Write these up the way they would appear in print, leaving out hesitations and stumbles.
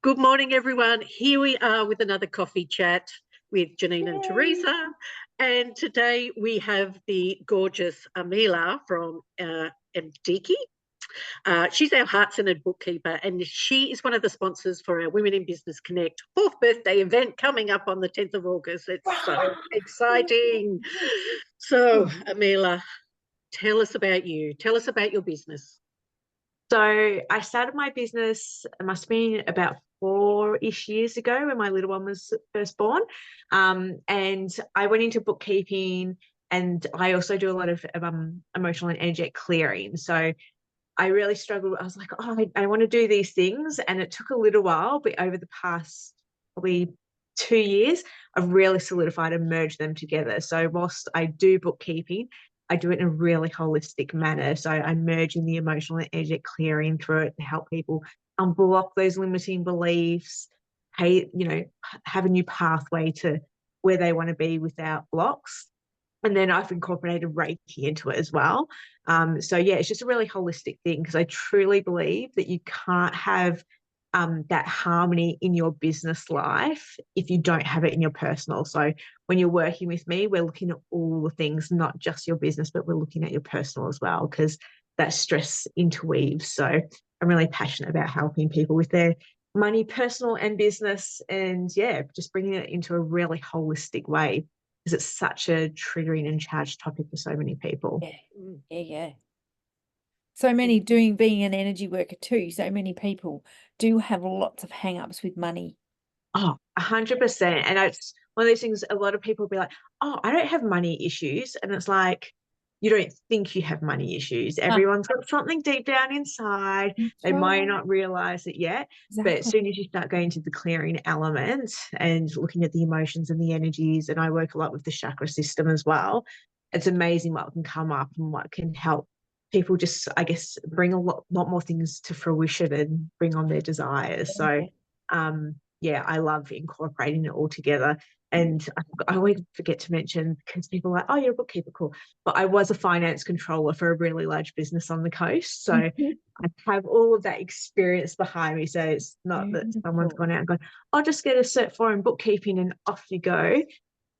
Good morning, everyone. Here we are with another coffee chat with Janine and Yay. Teresa. And today we have the gorgeous Amela from Mdiki. She's our heart-centered bookkeeper, and she is one of the sponsors for our Women in Business Connect 4th birthday event coming up on the 10th of August. It's so exciting. So, Amela, tell us about you. Tell us about your business. So I started my business, it must have been about 4-ish years ago when my little one was first born. And I went into bookkeeping, and I also do a lot of emotional and energetic clearing. So I really struggled. I was like, oh, I want to do these things. And it took a little while, but over the past probably 2 years, I've really solidified and merged them together. So whilst I do bookkeeping, I do it in a really holistic manner. So I'm merging the emotional and energetic clearing through it to help people unblock those limiting beliefs, have a new pathway to where they want to be without blocks. And then I've incorporated Reiki into it as well. So yeah, it's just a really holistic thing, because I truly believe that you can't have that harmony in your business life if you don't have it in your personal. So when you're working with me, we're looking at all the things, not just your business, but we're looking at your personal as well, because that stress interweaves. So I'm really passionate about helping people with their money, personal and business, and yeah, just bringing it into a really holistic way, because it's such a triggering and charged topic for so many people. Yeah. So many being an energy worker too. So many people do have lots of hang-ups with money. Oh, 100%. And it's one of those things, a lot of people will be like, oh, I don't have money issues. And it's like, you don't think you have money issues. Everyone's got something deep down inside. They might not realize it yet. But as soon as you start going to the clearing element and looking at the emotions and the energies, and I work a lot with the chakra system as well, it's amazing what can come up and what can help people just, I guess, bring a lot more things to fruition and bring on their desires. So, yeah, I love incorporating it all together. And I always forget to mention, because people are like, oh, you're a bookkeeper, cool. But I was a finance controller for a really large business on the coast. So I have all of that experience behind me. So it's not that someone's gone out and gone, I'll just get a Cert 4 in bookkeeping and off you go.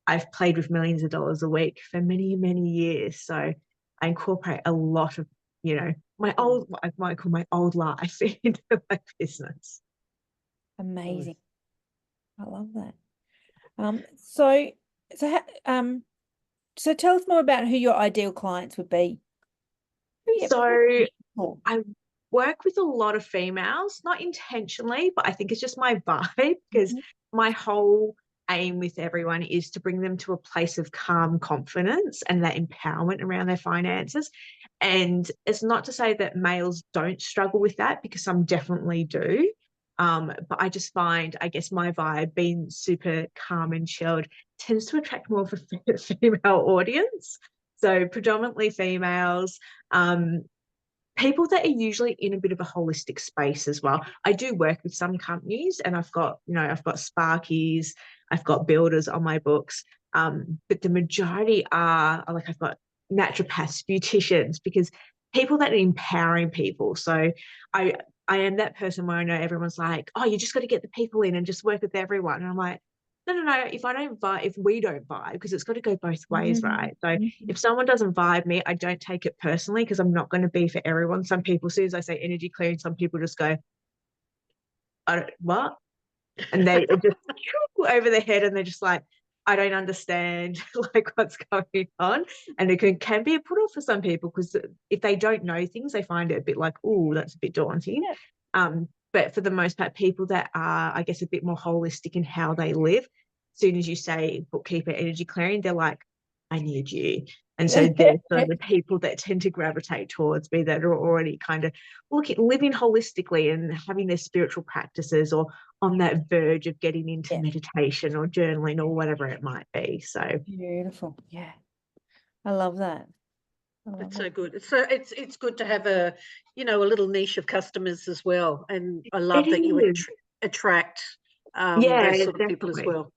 I've played with millions of dollars a week for many, many years. So I incorporate a lot of, my old, I might call my old life into my business. Amazing. I love that. So tell us more about who your ideal clients would be. So I work with a lot of females, not intentionally, but I think it's just my vibe, because my whole aim with everyone is to bring them to a place of calm confidence and that empowerment around their finances. And it's not to say that males don't struggle with that, because some definitely do. But I just find, I guess, my vibe, being super calm and chilled, tends to attract more of a female audience. So predominantly females, people that are usually in a bit of a holistic space as well. I do work with some companies, and I've got Sparkies, I've got builders on my books, but the majority are like, I've got naturopaths, beauticians, because people that are empowering people. So I am that person where I know everyone's like, oh, you just got to get the people in and just work with everyone. And I'm like, no, if we don't vibe, because it's got to go both ways, right? So if someone doesn't vibe me, I don't take it personally, because I'm not going to be for everyone. Some people, as soon as I say energy clearing, some people just go, what? And they just over their head, and they're just like, I don't understand like what's going on. And it can be a put off for some people, because if they don't know things, they find it a bit like, oh, that's a bit daunting. But for the most part, people that are, I guess, a bit more holistic in how they live, as soon as you say bookkeeper, energy clearing, they're like, I need you. And so they're sort of the people that tend to gravitate towards me, that are already kind of living holistically and having their spiritual practices, or on that verge of getting into meditation or journaling or whatever it might be. So beautiful. Yeah. I love that. It's so good. So it's good to have a little niche of customers as well. And I love that you attract those sort of people as well.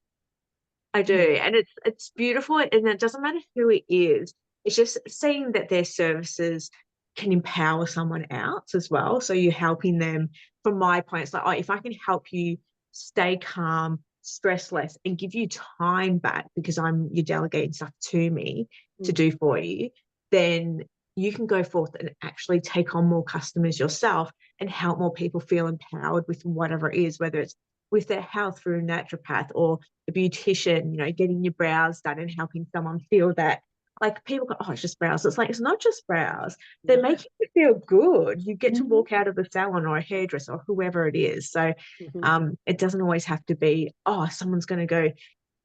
I do. And it's beautiful, and it doesn't matter who it is. It's just seeing that their services can empower someone else as well. So you're helping them. From my point, it's like, oh, if I can help you stay calm, stress less, and give you time back because you're delegating stuff to me to do for you, then you can go forth and actually take on more customers yourself and help more people feel empowered with whatever it is, whether it's with their health through a naturopath or a beautician, you know, getting your brows done and helping someone feel that. Like, people go, oh, it's just brows. It's like, it's not just brows. They're making you feel good. You get to walk out of the salon or a hairdresser or whoever it is. So it doesn't always have to be, oh, someone's going to go,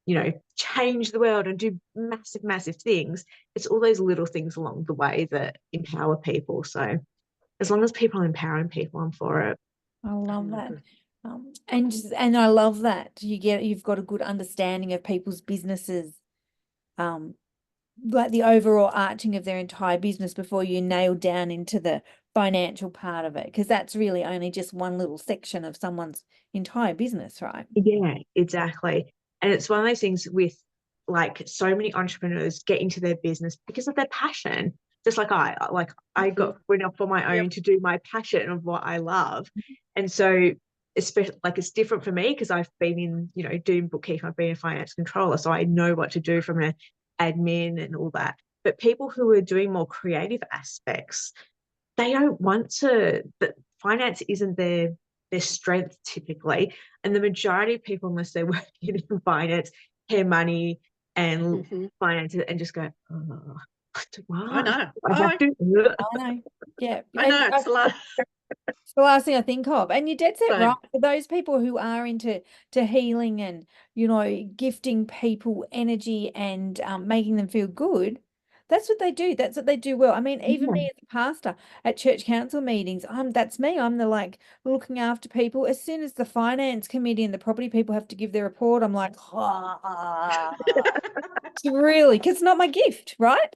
you know, change the world and do massive, massive things. It's all those little things along the way that empower people. So as long as people are empowering people, I'm for it. I love that. And I love that you've got a good understanding of people's businesses, like the overall arching of their entire business before you nail down into the financial part of it, because that's really only just one little section of someone's entire business, right? Yeah, exactly. And it's one of those things with, like, so many entrepreneurs get into their business because of their passion. Just like I went off on my own to do my passion of what I love. And so, especially, like, it's different for me because I've been in, you know, doing bookkeeping, I've been a finance controller, so I know what to do from an admin and all that. But people who are doing more creative aspects, they don't want to, but finance isn't their strength typically. And the majority of people, unless they're working in finance, hear money and finance and just go, oh, I know. I know. Yeah. I know. It's a lot. It's the last thing I think of. And you did say, Same. right, for those people who are into healing and, you know, gifting people energy and making them feel good, that's what they do. That's what they do well. I mean, even me as a pastor at church council meetings, that's me. I'm the, like, looking after people. As soon as the finance committee and the property people have to give their report, I'm like, really, because it's not my gift, right?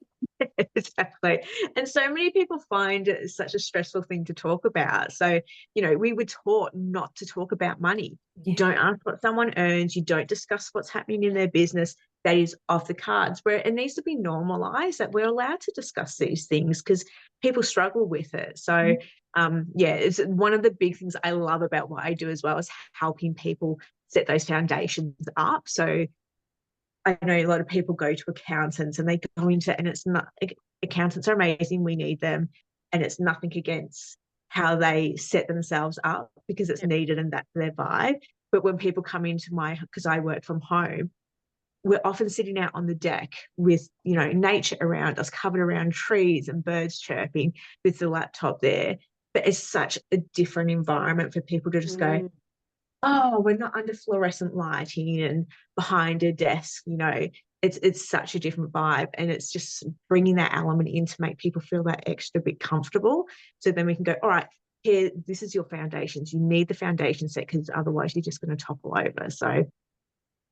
Exactly. And so many people find it such a stressful thing to talk about. So, you know, we were taught not to talk about money. You don't ask what someone earns. You don't discuss what's happening in their business. That is off the cards, where it needs to be normalized that we're allowed to discuss these things because people struggle with it. So, it's one of the big things I love about what I do as well, is helping people set those foundations up. So I know a lot of people go to accountants and they go into, and it's not, accountants are amazing, we need them, and it's nothing against how they set themselves up because it's needed and that's their vibe. But when people come into because I work from home, we're often sitting out on the deck with, you know, nature around us, covered around trees and birds chirping with the laptop there. But it's such a different environment for people to just go, oh, we're not under fluorescent lighting and behind a desk, you know. It's such a different vibe, and it's just bringing that element in to make people feel that extra bit comfortable. So then we can go, all right, here, this is your foundations. You need the foundation set because otherwise you're just going to topple over. So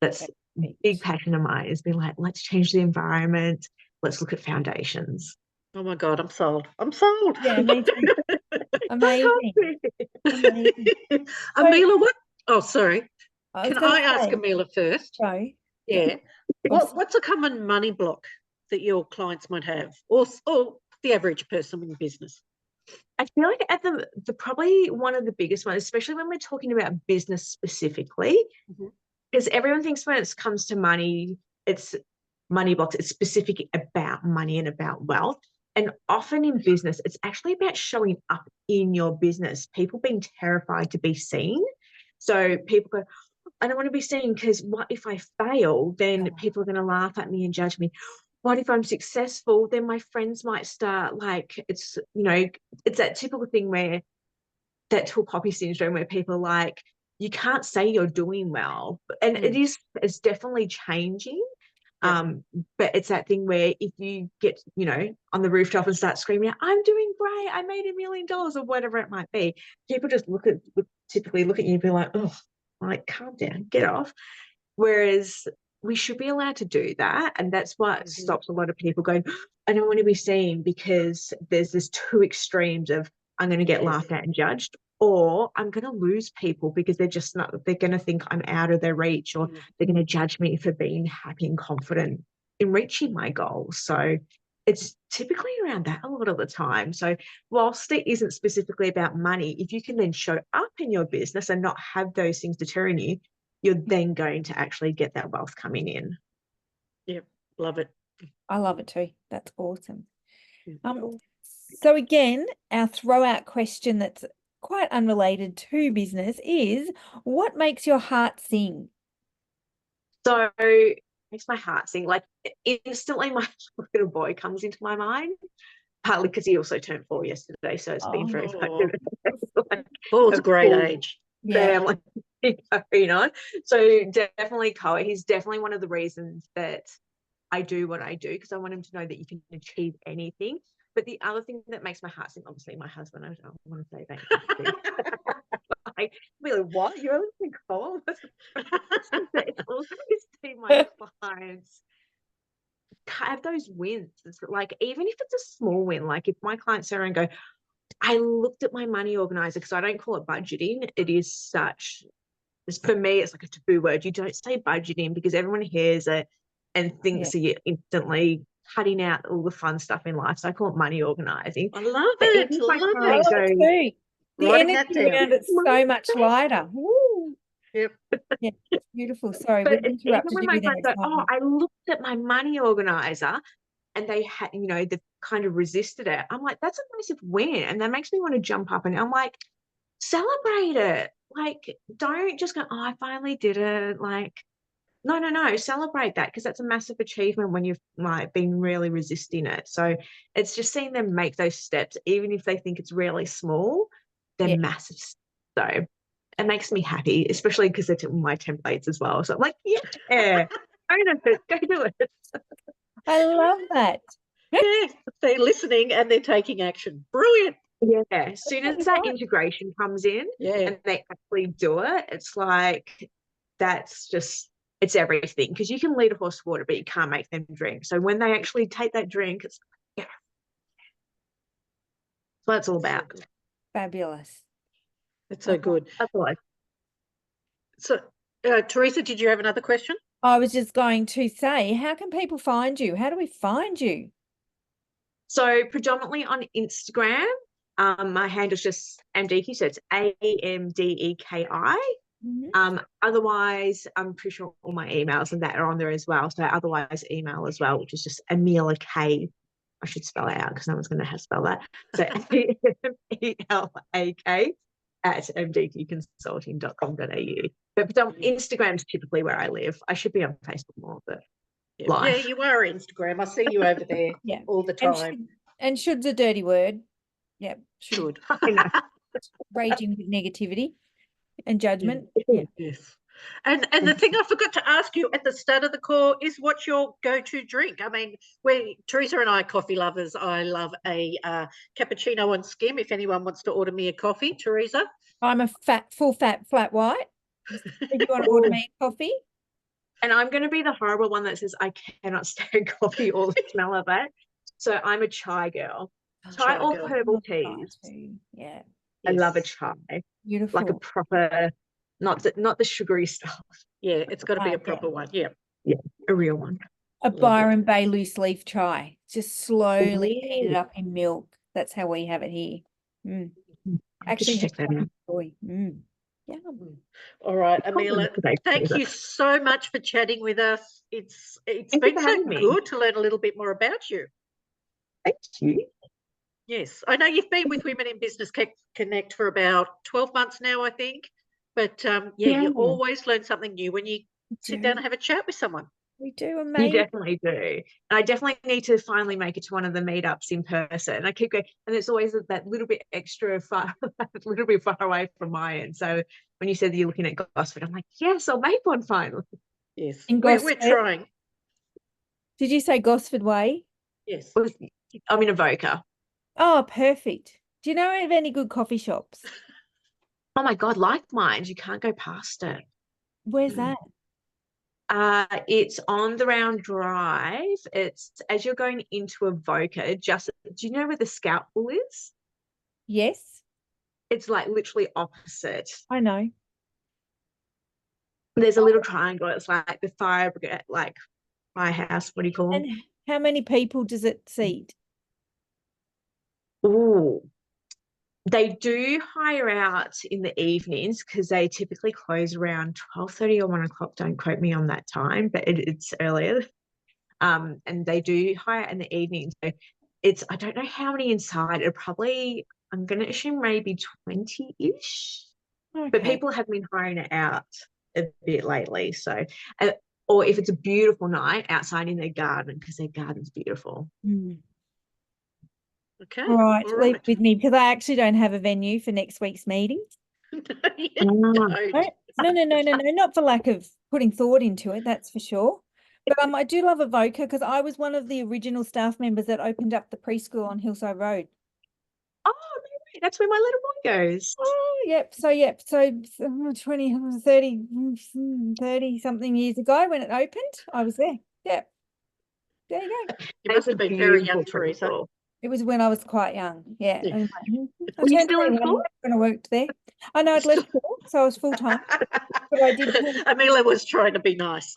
that's a big passion of mine, has been like, let's change the environment. Let's look at foundations. Oh my God, I'm sold. I'm sold. Yeah, me too. Amazing. Amazing. Amela, what? Oh, sorry. Can I ask Amela first? Sorry. Yeah. What's a common money block that your clients might have, or the average person in business? I feel like at the probably one of the biggest ones, especially when we're talking about business specifically, because everyone thinks when it comes to money, it's money blocks, it's specific about money and about wealth. And often in business, it's actually about showing up in your business, people being terrified to be seen. So people go, I don't want to be seen because what if I fail? Then people are going to laugh at me and judge me. What if I'm successful? Then my friends might start, like, it's, you know, it's that typical thing where that tall poppy syndrome, where people are like, you can't say you're doing well. And it's definitely changing. But it's that thing where if you get, you know, on the rooftop and start screaming out, I'm doing great, I made $1 million or whatever it might be, people just typically look at you and be like, oh, like, calm down, get off. Whereas we should be allowed to do that. And that's what stops a lot of people going, I don't want to be seen, because there's this two extremes of, I'm going to get laughed at and judged, or I'm going to lose people because they're going to think I'm out of their reach, or they're going to judge me for being happy and confident in reaching my goals. So it's typically around that a lot of the time. So whilst it isn't specifically about money, if you can then show up in your business and not have those things deterring you, you're then going to actually get that wealth coming in. Yep, love it. I love it too. That's awesome. Cool. So again, our throw-out question that's quite unrelated to business is, what makes your heart sing? So it makes my heart sing. Like instantly my little boy comes into my mind, partly because he also turned 4 yesterday. So it's been very much like Four's a great full age. family going on. So definitely Koa. He's definitely one of the reasons that I do what I do, because I want him to know that you can achieve anything. But the other thing that makes my heart sing, obviously my husband, I don't want to say that. Like, really, what? You're only in Koa? It's also to see my clients have those wins. It's like, even if it's a small win, like if my clients sit around and go, I looked at my money organizer, because I don't call it budgeting. It is such, for me, it's like a taboo word. You don't say budgeting because everyone hears it and thinks that you're instantly cutting out all the fun stuff in life. So I call it money organizing. I love But it. even if my Love client it. I love it goes, too. The Writing that energy down. around it's so much lighter. Woo. Yep. Yeah, it's beautiful. Sorry, but we even interrupted when you my with an clients go, oh, excitement. I looked at my money organizer, and they had, you know, they've kind of resisted it. I'm like, that's a massive win. And that makes me want to jump up, and I'm like, celebrate it. Like, don't just go, oh, I finally did it. Like, no, celebrate that, because that's a massive achievement when you've like been really resisting it. So it's just seeing them make those steps, even if they think it's really small, they're Yeah. massive. So it makes me happy, especially because they're my templates as well. So I'm like, yeah, go do it. I love that. Yeah, they're listening and they're taking action. Brilliant. Yeah, as soon as that Right. integration comes in Yeah. and they actually do it, it's like, that's just, it's everything. Because you can lead a horse to water, but you can't make them drink. So when they actually take that drink, it's, yeah. So that's all about. Fabulous. That's so good. That's all. So, Teresa, did you have another question? I was just going to say, how can people find you? How do we find you? So predominantly on Instagram, my handle's just Amdeki, so it's AMDEKI. Otherwise, I'm pretty sure all my emails and that are on there as well. So otherwise, email as well, which is just Amela K. I should spell it out because no one's going to have to spell that. So AMELAK at mdkconsulting.com.au. But Instagram's typically where I live. I should be on Facebook more, but Yeah, you are Instagram. I see you over there all the time. And should's a dirty word. Yeah, Should. Raging with negativity and judgment. Yeah. Yes. And the thing I forgot to ask you at the start of the call is, what's your go-to drink? I mean, Teresa and I are coffee lovers. I love a cappuccino on skim. If anyone wants to order me a coffee, Teresa. I'm a full fat flat white. If you want to order me a coffee. And I'm going to be the horrible one that says I cannot stand coffee or the smell of it. So I'm a chai girl. Chai or herbal teas. Yeah. I love a chai. Beautiful. Like a proper, not the sugary stuff. Yeah, it's got to be a proper one. Yeah. Yeah, a real one. A Byron Bay loose leaf chai. Just slowly heat it up in milk. That's how we have it here. Actually, check that out. Yeah. All right, Amela, thank you so much for chatting with us. It's been so good to learn a little bit more about you. Thank you. Yes, I know you've been with Women in Business Connect for about 12 months now, I think. But you always learn something new when you sit down and have a chat with someone. We do, amazing. You definitely do. And I definitely need to finally make it to one of the meetups in person. I keep going, and it's always that little bit extra far, a little bit far away from my end. So when you said that you're looking at Gosford, I'm like, yes, I'll make one finally. Yes, we're trying. Did you say Gosford Way? Yes. I'm in Avoca. Oh, perfect. Do you know of any good coffee shops? Oh my God, like mine, you can't go past it. Where's that? It's on the Round Drive. It's as you're going into Avoca. Do you know where the Scout Pool is? Yes. It's like literally opposite. I know. There's a little triangle. It's like the fire brigade, like firehouse. What do you call them? How many people does it seat? Ooh. They do hire out in the evenings because they typically close around 12:30 or 1 o'clock. Don't quote me on that time, but it's earlier. And they do hire in the evenings. So I don't know how many inside. I'm going to assume maybe 20-ish. Okay. But people have been hiring it out a bit lately. So, or if it's a beautiful night, outside in their garden because their garden's beautiful. Okay. Right, all leave right. it with me because I actually don't have a venue for next week's meeting. You Ah. don't. No, not for lack of putting thought into it, that's for sure. But I do love Evoca because I was one of the original staff members that opened up the preschool on Hillside Road. Oh, no way. That's where my little boy goes. Oh, yep. So 20, 30 something years ago when it opened, I was there. Yep. There you go. You must have been very young, beautiful Teresa. preschool. It was when I was quite young. Yeah. Yeah. And I Were you turned still in 21 school? when I worked there. I know I'd left school, so I was full time. But I did. Amela was trying to be nice.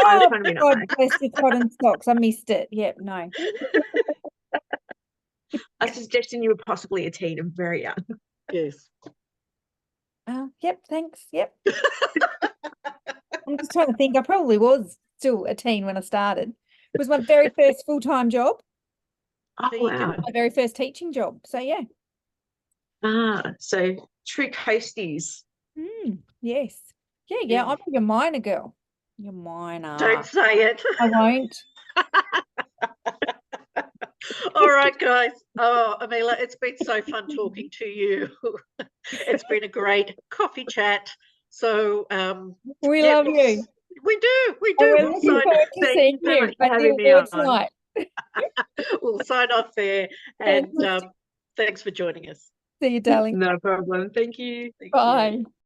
I was Oh, trying to be God nice. bless your cotton socks. I missed it. Yep, no. I was suggesting you were possibly a teen and very young. Yes. Yep, thanks. Yep. I'm just trying to think. I probably was still a teen when I started. It was my very first full-time job, Oh, There you go. wow. my very first teaching job. So, yeah. So true coasties. Yes. Yeah, Yeah. I'm your minor girl. Your minor. Don't say it. I won't. All right, guys. Oh, Amela, it's been so fun talking to you. It's been a great coffee chat. So We yeah, love you. we do. And We'll we're looking sign, forward to Thank seeing you so you much for at the having me awards on. night. we'll sign off there. And Fantastic. thanks for joining us. See you, darling. No problem. Thank you. Thank you. Bye.